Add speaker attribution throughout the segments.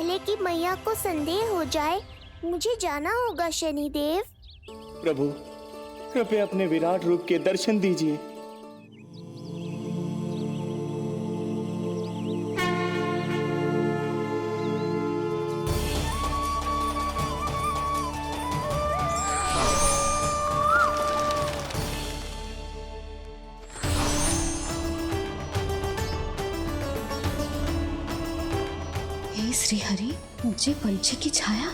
Speaker 1: पहले कि मैया को संदेह हो जाए, मुझे जाना होगा शनिदेव।
Speaker 2: प्रभु, कृपया अपने विराट रूप के दर्शन दीजिए।
Speaker 3: हे श्री हरि, मुझे पंछी की छाया।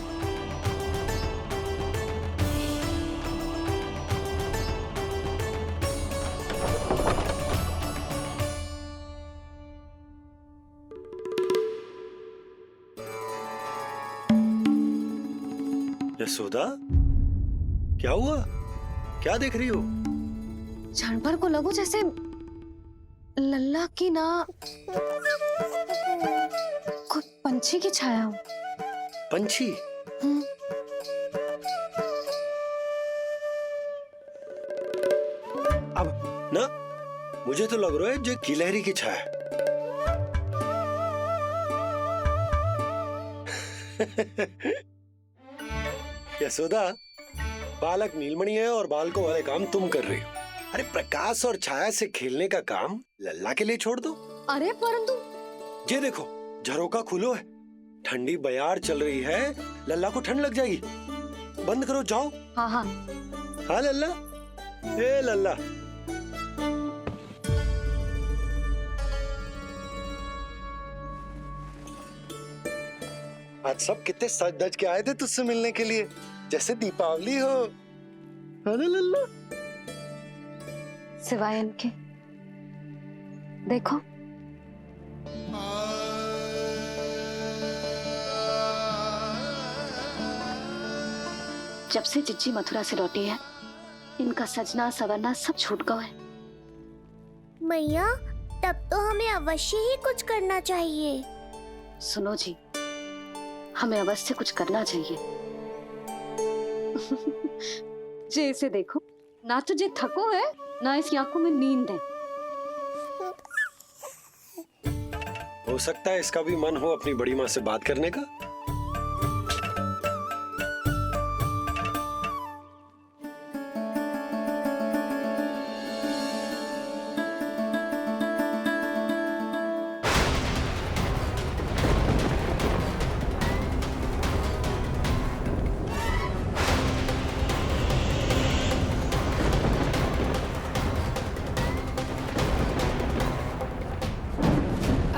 Speaker 4: यशोदा, क्या हुआ? क्या देख रही हो?
Speaker 3: क्षण भर को लगो जैसे लल्ला की ना कोई पंछी की छाया हो।
Speaker 4: पंछी? अब ना मुझे तो लग रहा है जो गिलहरी की छाया। यशोदा, बालक नीलमणि है और बालकों वाले काम तुम कर रही हो। अरे प्रकाश और छाया से खेलने का काम लल्ला के लिए छोड़ दो।
Speaker 3: अरे परंतु
Speaker 4: ये देखो, झरोका खुलो है, ठंडी बयार चल रही है, लल्ला को ठंड लग जाएगी। बंद करो, जाओ।
Speaker 3: हाँ हाँ।
Speaker 4: हाँ लल्ला, ए लल्ला। आज सब कितने सज धज के आए थे तुझसे मिलने के लिए, जैसे दीपावली हो। है ना लल्ला?
Speaker 3: सिवाय इनके देखो, जब से चिच्ची मथुरा से लौटी है, इनका सजना सवरना सब छूट गया है।
Speaker 1: मैया, तब तो हमें अवश्य ही कुछ करना चाहिए।
Speaker 3: सुनो जी, हमें अवश्य कुछ करना चाहिए। जे इसे देखो, ना तो जे थको है, ना इसकी आंखों में नींद है।
Speaker 4: हो सकता है इसका भी मन हो अपनी बड़ी माँ से बात करने का।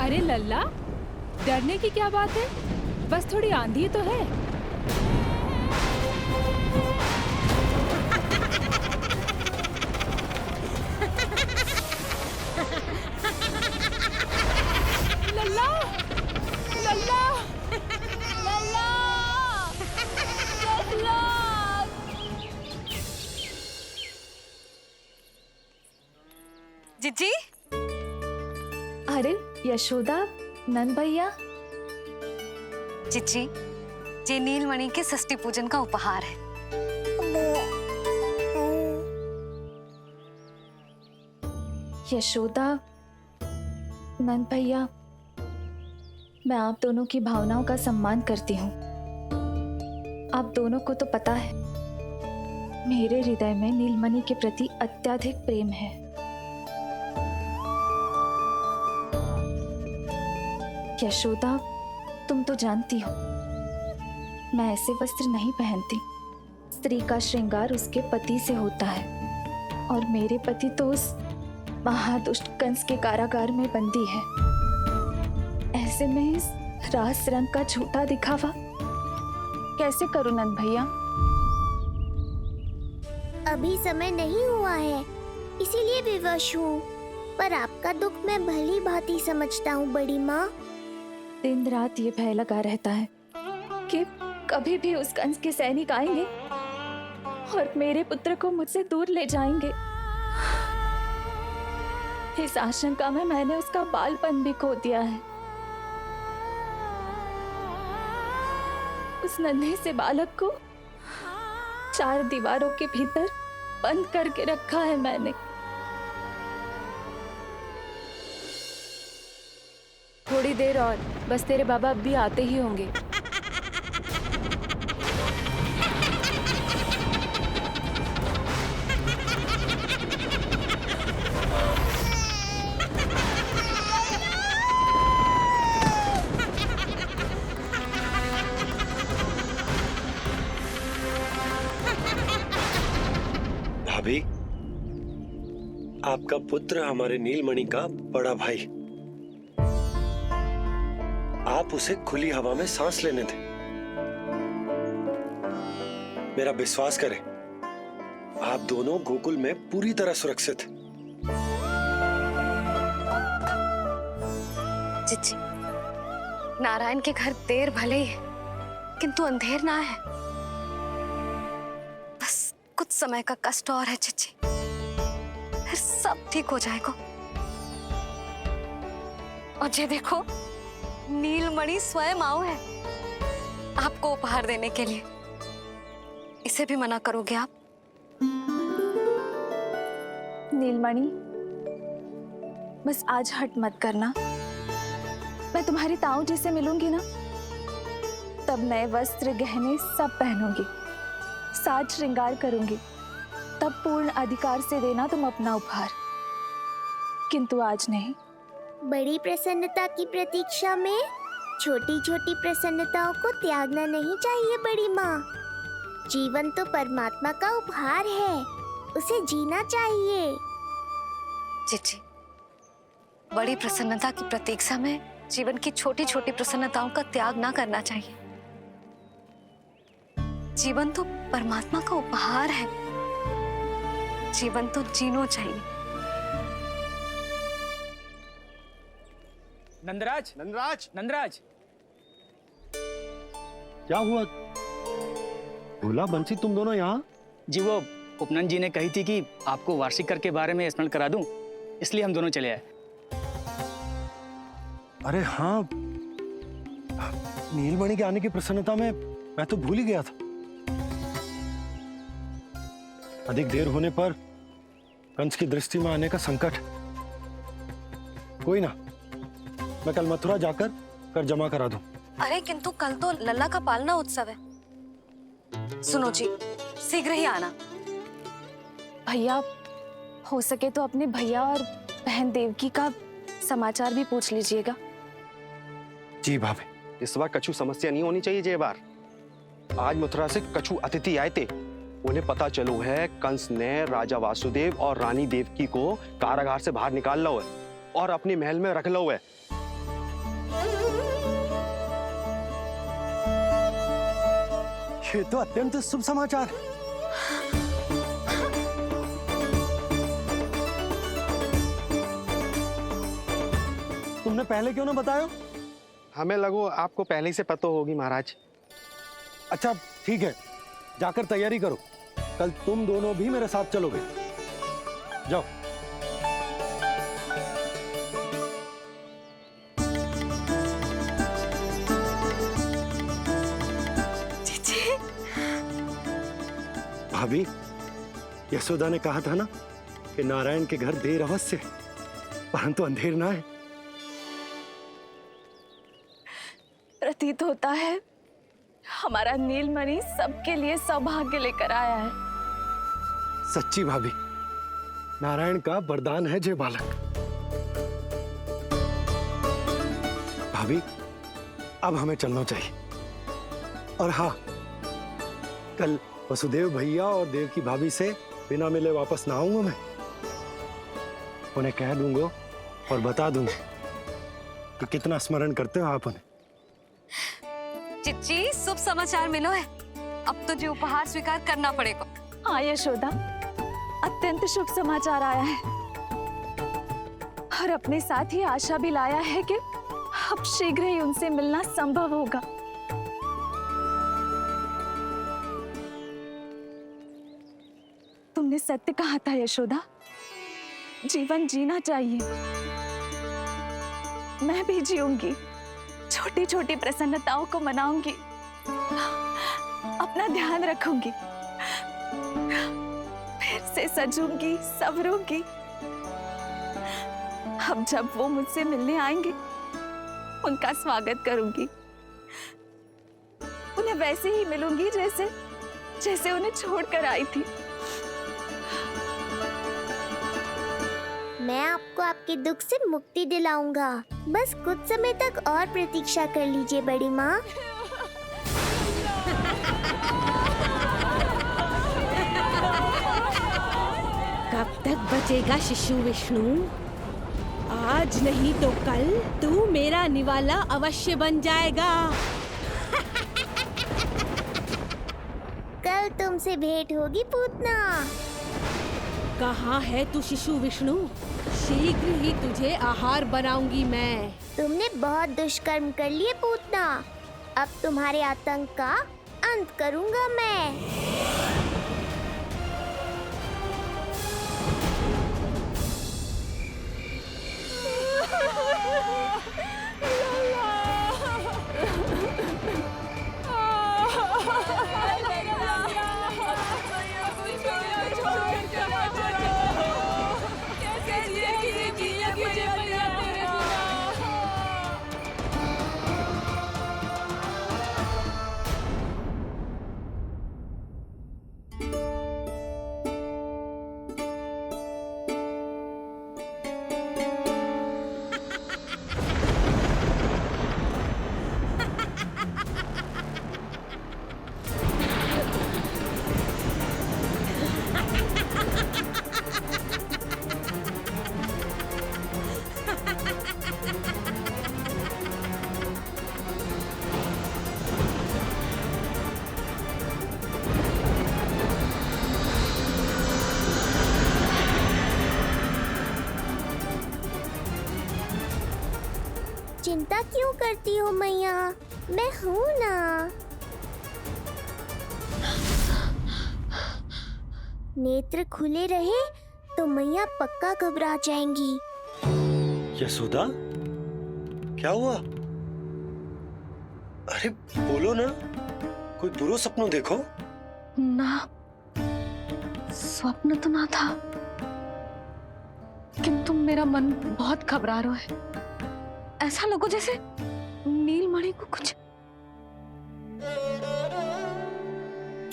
Speaker 5: अरे लल्ला, डरने की क्या बात है? बस थोड़ी आंधी तो है। लल्ला, लल्ला, लल्ला, लल्ला।
Speaker 6: जीजी,
Speaker 5: अरे यशोदा, नंद भैया।
Speaker 6: चिच्ची, ये नीलमणि के षष्ठी पूजन का उपहार है।
Speaker 5: यशोदा, नंद भैया, मैं आप दोनों की भावनाओं का सम्मान करती हूँ। आप दोनों को तो पता है, मेरे हृदय में नीलमणि के प्रति अत्यधिक प्रेम है। यशोदा, तुम तो जानती हो, मैं ऐसे वस्त्र नहीं पहनती। स्त्री का श्रृंगार उसके पति से होता है, और मेरे पति तो उस महादुष्ट कंस के कारागार में बंदी है। ऐसे में इस रास रंग का झूठा दिखावा कैसे करूं नंद भैया?
Speaker 1: अभी समय नहीं हुआ है, इसीलिए विवश हूँ। पर आपका दुख मैं भली भांति समझता हूँ बड़ी माँ।
Speaker 5: दिन रात ये भय लगा रहता है कि कभी भी उस कंस के सैनिक आएंगे और मेरे पुत्र को मुझसे दूर ले जाएंगे। इस आशंका में मैंने उसका बालपन भी खो दिया है। उस नन्हे से बालक को 4 दीवारों के भीतर बंद करके रखा है मैंने।
Speaker 7: थोड़ी देर और, बस तेरे बाबा अब भी आते ही होंगे।
Speaker 4: भाभी, आपका पुत्र हमारे नीलमणि का बड़ा भाई। आप उसे खुली हवा में सांस लेने दें। मेरा विश्वास करें, आप दोनों गोकुल में पूरी तरह सुरक्षित हैं।
Speaker 6: चिच्ची, नारायण के घर देर भले ही है, किंतु अंधेर ना है। बस कुछ समय का कष्ट और है चिच्ची, फिर सब ठीक हो जाएगा। और ये देखो, नीलमणि स्वयं आओ है आपको उपहार देने के लिए। इसे भी मना करोगे आप?
Speaker 5: नीलमणि, बस आज हट मत करना। मैं तुम्हारी ताऊ जी से मिलूंगी ना, तब नए वस्त्र गहने सब पहनूंगी, साज श्रृंगार करूंगी, तब पूर्ण अधिकार से देना तुम अपना उपहार। किंतु आज नहीं।
Speaker 1: बड़ी प्रसन्नता की प्रतीक्षा में छोटी छोटी प्रसन्नताओं को त्यागना नहीं चाहिए बड़ी माँ। जीवन तो परमात्मा का उपहार है, उसे जीना चाहिए।
Speaker 6: चिच्ची, बड़ी प्रसन्नता की प्रतीक्षा में जीवन की छोटी छोटी प्रसन्नताओं का त्याग ना करना चाहिए। जीवन तो परमात्मा का उपहार है, जीवन तो जीना चाहिए।
Speaker 8: नंदराज,
Speaker 2: नंदराज,
Speaker 8: नंदराज,
Speaker 2: क्या हुआ? भोला, बंसी, तुम दोनों यहाँ?
Speaker 8: जी वो उपनंद जी ने कही थी कि आपको वार्षिक कर के बारे में स्मरण करा दूं, इसलिए हम दोनों चले आए।
Speaker 2: अरे हाँ, नीलमणि के आने की प्रसन्नता में मैं तो भूल ही गया था। अधिक देर होने पर कंस की दृष्टि में आने का संकट। कोई ना, मैं कल मथुरा जाकर कर जमा करा दूं।
Speaker 6: अरे किंतु कल तो लल्ला का पालना उत्सव है। सुनो जी, शीघ्र ही आना।
Speaker 5: भैया, हो सके तो अपने भैया और बहन देवकी का समाचार भी पूछ लीजिएगा।
Speaker 2: जी भाभी।
Speaker 9: इस बार कछु समस्या नहीं होनी चाहिए। ये बार आज मथुरा से कछु अतिथि आए थे, उन्हें पता चलो है कंस ने राजा वासुदेव और रानी देवकी को कारागार से बाहर निकाल लो है और अपने महल में रख लो है।
Speaker 2: ये तो अत्यंत शुभ समाचार है। तुमने पहले क्यों ना बताया?
Speaker 9: हमें लगो आपको पहले ही से पता होगी महाराज।
Speaker 2: अच्छा ठीक है, जाकर तैयारी करो, कल तुम दोनों भी मेरे साथ चलोगे। जाओ। भाभी, यशोदा ने कहा था ना कि नारायण के घर देर अवश्य है, परंतु अंधेर ना है।
Speaker 5: प्रतीत होता है हमारा नीलमणि सबके लिए सौभाग्य लेकर आया है।
Speaker 2: सच्ची भाभी, नारायण का वरदान है जय बालक। भाभी, अब हमें चलना चाहिए। और हाँ, कल वसुदेव भैया और देवकी भाभी से बिना मिले वापस ना आऊंगा मैं। उन्हें कह दूंगा और बता दूंगा कि कितना स्मरण करते हो आप उन्हें।
Speaker 6: चिच्ची, शुभ समाचार मिलो है। अब तो जो उपहार स्वीकार करना पड़ेगा।
Speaker 5: हाँ यशोदा, अत्यंत शुभ समाचार आया है और अपने साथ ही आशा भी लाया है कि अब शीघ्र ही उनसे मिलना संभव होगा। तुमने सत्य कहा था यशोदा, जीवन जीना चाहिए। मैं भी जीऊंगी, छोटी छोटी प्रसन्नताओं को मनाऊंगी, अपना ध्यान रखूंगी, फिर से सजूंगी, संवरूंगी। अब जब वो मुझसे मिलने आएंगे
Speaker 7: उनका स्वागत करूंगी। उन्हें वैसे ही मिलूंगी जैसे जैसे उन्हें छोड़कर आई थी।
Speaker 1: मैं आपको आपके दुख से मुक्ति दिलाऊंगा। बस कुछ समय तक और प्रतीक्षा कर लीजिए बड़ी माँ।
Speaker 10: कब तक बचेगा शिशु विष्णु? आज नहीं तो कल तू मेरा निवाला अवश्य बन जाएगा।
Speaker 1: कल तुमसे भेंट होगी पूतना।
Speaker 10: कहाँ है तू शिशु विष्णु? शीघ्र ही तुझे आहार बनाऊंगी मैं।
Speaker 1: तुमने बहुत दुष्कर्म कर लिए पूतना। अब तुम्हारे आतंक का अंत करूंगा मैं। चिंता क्यों करती हो मैया? मैं हूँ ना। नेत्र खुले रहे तो मैया पक्का घबरा जाएंगी।
Speaker 4: यशोदा, क्या हुआ? अरे बोलो ना, कोई बुरा सपना देखो।
Speaker 6: ना, स्वप्न तो ना था, किंतु मेरा मन बहुत घबरा रहा है। ऐसा लगो जैसे नीलमणि को कुछ।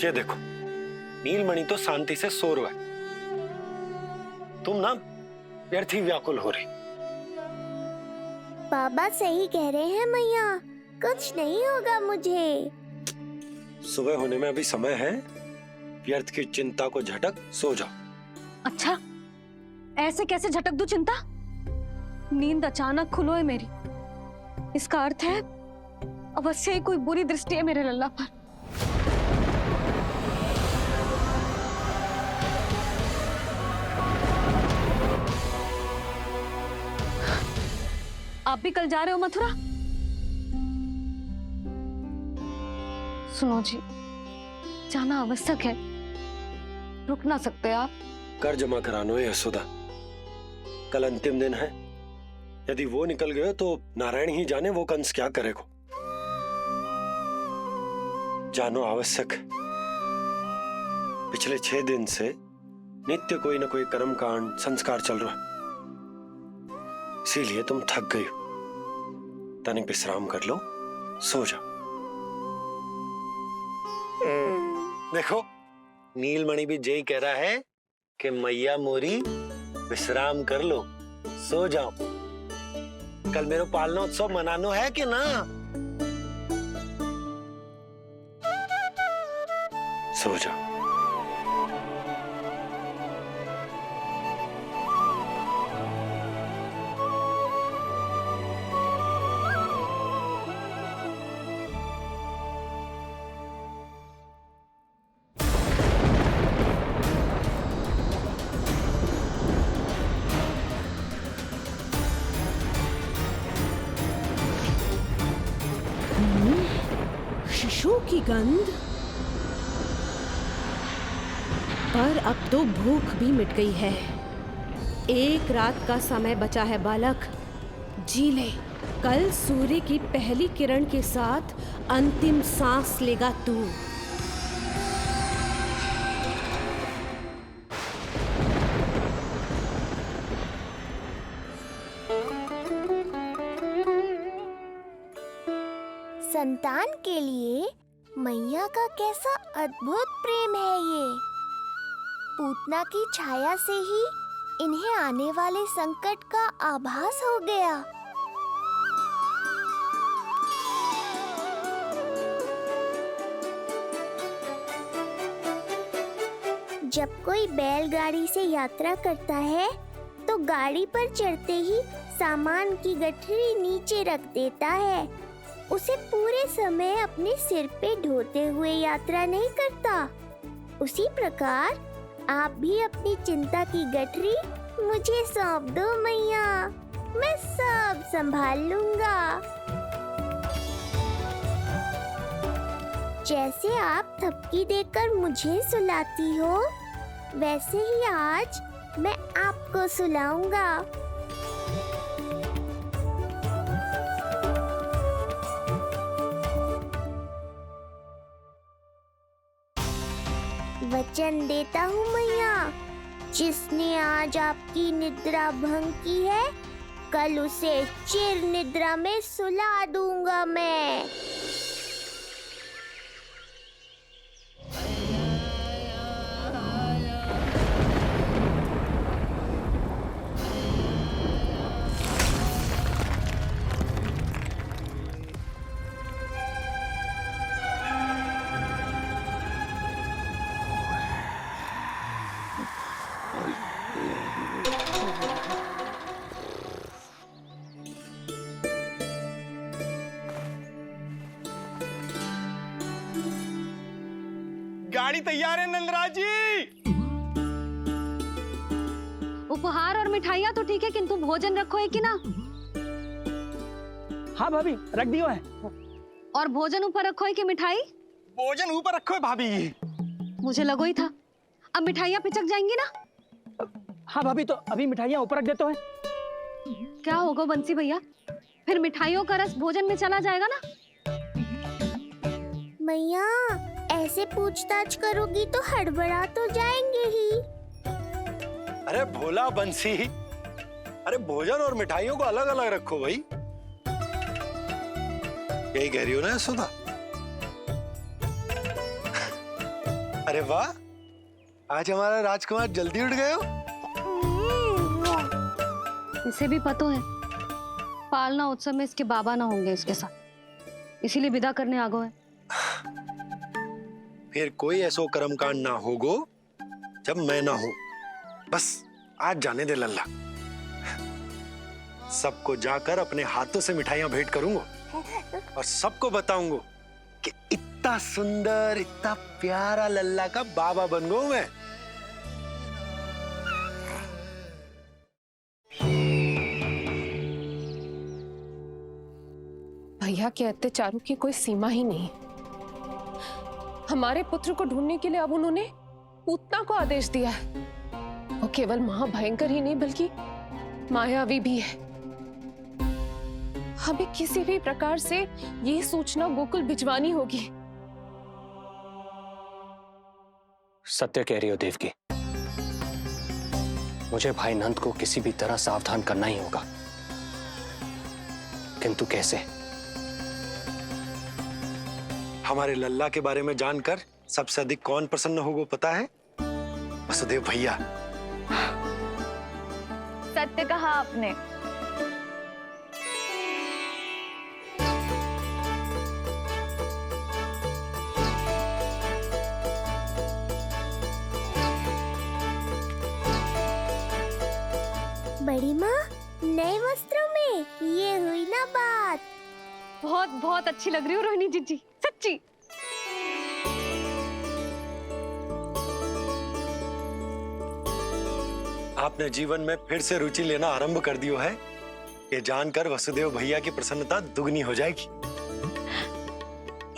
Speaker 4: ये देखो, नीलमणि तो शांति से सो रहा है। तुम ना व्यर्थ ही व्याकुल हो रही।
Speaker 1: बाबा सही कह रहे हैं मैया, कुछ नहीं होगा मुझे।
Speaker 4: सुबह होने में अभी समय है। व्यर्थ की चिंता को झटक सो जाओ।
Speaker 6: अच्छा, ऐसे कैसे झटक दूं चिंता? नींद अचानक खुलो है मेरी। इसका अर्थ है अवश्य ही कोई बुरी दृष्टि है मेरे लल्ला पर। आप भी कल जा रहे हो मथुरा? सुनो जी, जाना आवश्यक है, रुक ना सकते आप?
Speaker 4: कर जमा करानो है यशोदा। कल अंतिम दिन है। यदि वो निकल गए तो नारायण ही जाने वो कंस क्या करेगा। जानो आवश्यक। पिछले 6 दिन से नित्य कोई ना कोई कर्मकांड संस्कार चल रहा है, इसीलिए तुम थक गई हो। तनिक विश्राम कर लो, सो जाओ। देखो, नीलमणि भी यही कह रहा है कि मैया मोरी विश्राम कर लो, सो जाओ। कल मेरो पालना उत्सव मनानो है कि ना? सो जाओ।
Speaker 10: शिशु की गंध। पर अब तो भूख भी मिट गई है। एक रात का समय बचा है बालक, जी ले। कल सूर्य की पहली किरण के साथ अंतिम सांस लेगा तू।
Speaker 1: संतान के लिए मैया का कैसा अद्भुत प्रेम है ये। पूतना की छाया से ही इन्हें आने वाले संकट का आभास हो गया। जब कोई बैलगाड़ी से यात्रा करता है तो गाड़ी पर चढ़ते ही सामान की गठरी नीचे रख देता है। उसे पूरे समय अपने सिर पे ढोते हुए यात्रा नहीं करता। उसी प्रकार आप भी अपनी चिंता की गठरी मुझे सौंप दो मैया, मैं सब संभाल लूंगा। जैसे आप थपकी देकर मुझे सुलाती हो, वैसे ही आज मैं आपको सुलाऊंगा। वचन देता हूँ मैया, जिसने आज आपकी निद्रा भंग की है, कल उसे चिर निद्रा में सुला दूंगा मैं।
Speaker 9: गाड़ी तैयार है नंदराज जी।
Speaker 6: उपहार और मिठाइयाँ तो ठीक है, किंतु भोजन रखो है कि ना?
Speaker 8: हाँ भाभी, रख दियो है।
Speaker 6: और भोजन ऊपर रखो है कि मिठाई?
Speaker 9: भोजन ऊपर रखो है भाभी।
Speaker 6: मुझे लगो ही था, अब मिठाइयाँ पिचक जाएंगी ना?
Speaker 8: हाँ भाभी, तो अभी मिठाइयाँ ऊपर रख देते हैं।
Speaker 6: क्या होगा बंसी भैया, फिर मिठाइयों का रस भोजन में चला जाएगा ना?
Speaker 1: मैया ऐसे पूछताछ करोगी तो हड़बड़ा तो जाएंगे ही।
Speaker 4: अरे भोला बंसी, अरे भोजन और मिठाइयों को अलग अलग रखो भाई। यही कह रही हो ना यशोदा? अरे वाह, आज हमारा राजकुमार जल्दी उठ गए हो।
Speaker 6: इसे भी पता है पालना उत्सव में इसके बाबा ना होंगे इसके साथ, इसीलिए विदा करने आ गए।
Speaker 4: फिर कोई ऐसो कर्म कांड ना होगो जब मैं ना हूं। बस आज जाने दे लल्ला, सबको जाकर अपने हाथों से मिठाइयां भेंट करूंगा और सबको बताऊंगा कि इतना सुंदर, इतना प्यारा लल्ला का बाबा बन गया मैं।
Speaker 7: भैया के अत्याचारों की कोई सीमा ही नहीं। हमारे पुत्र को ढूंढने के लिए अब उन्होंने पूतना को आदेश दिया है। वो केवल महाभयंकर ही नहीं बल्कि मायावी भी है। हमें किसी भी प्रकार से ये सूचना गोकुल भिजवानी होगी।
Speaker 11: सत्य कह रही हो देवकी, मुझे भाई नंद को किसी भी तरह सावधान करना ही होगा, किंतु कैसे?
Speaker 4: हमारे लल्ला के बारे में जानकर सबसे अधिक कौन प्रसन्न होगा पता है? वसुदेव भैया।
Speaker 5: सत्य कहा आपने।
Speaker 1: बड़ी माँ, नए वस्त्रों में ये हुई ना बात।
Speaker 6: बहुत बहुत अच्छी लग रही हो रोहिणी जीजी, सच्ची।
Speaker 4: आपने जीवन में फिर से रुचि लेना आरंभ कर दियो है, ये जानकर वसुदेव भैया की प्रसन्नता दुगनी हो जाएगी।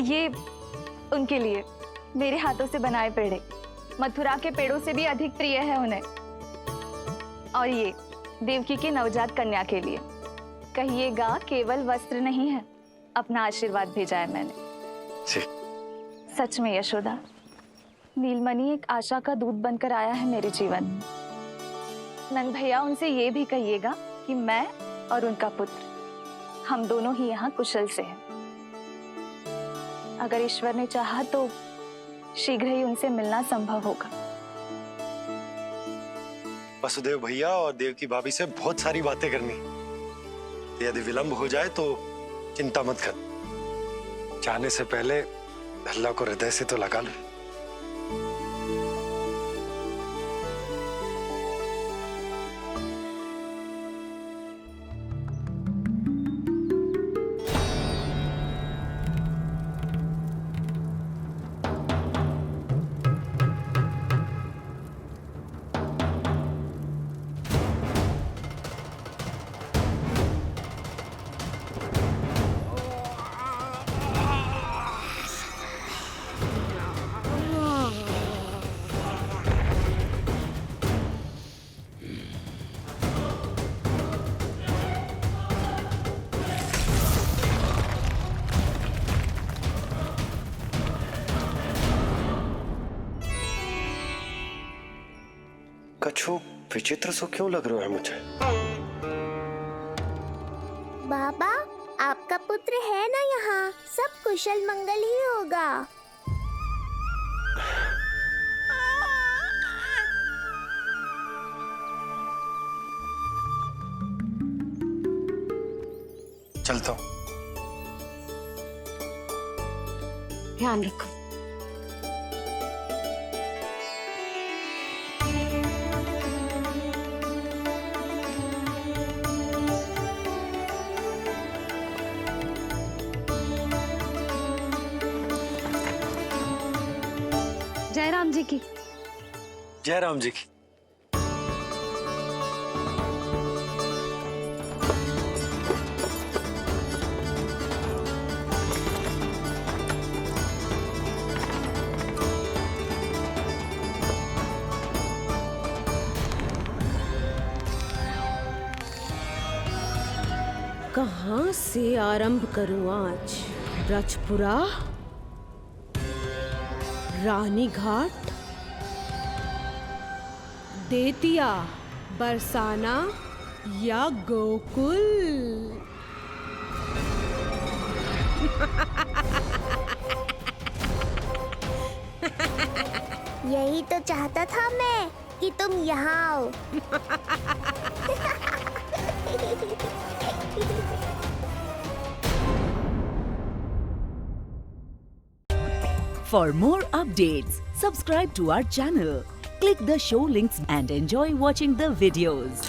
Speaker 5: ये उनके लिए मेरे हाथों से बनाए पेड़े मथुरा के पेड़ों से भी अधिक प्रिय है उन्हें। और ये देवकी की नवजात कन्या के लिए कहिएगा केवल वस्त्र नहीं है, अपना आशीर्वाद भेजा है मैंने। सच में यशोदा, नीलमणि एक आशा का दूत बनकर आया है मेरे जीवन में। नंद भैया, उनसे ये भी कहिएगा कि मैं और उनका पुत्र, हम दोनों ही यहाँ कुशल से हैं। अगर ईश्वर ने चाहा तो शीघ्र ही उनसे मिलना संभव होगा।
Speaker 2: वसुदेव भैया और देव की भाभी से बहुत सारी बातें करनी। यदि विलंब हो जाए तो चिंता मत कर, जाने से पहले अल्लाह को हृदय से तो लगा लो। कछु विचित्र सो क्यों लग रहा है मुझे?
Speaker 1: बाबा, आपका पुत्र है ना यहाँ, सब कुशल मंगल ही होगा।
Speaker 2: चलता हूँ।
Speaker 6: ध्यान रखो। जय राम जी की।
Speaker 2: जय राम जी की।
Speaker 10: कहाँ से आरंभ करूं आज? ब्रजपुरा, रानी घाट, देतिया, बरसाना या गोकुल?
Speaker 1: यही तो चाहता था मैं कि तुम यहाँ आओ।
Speaker 12: For more updates, subscribe to our channel, click the show links and enjoy watching the videos.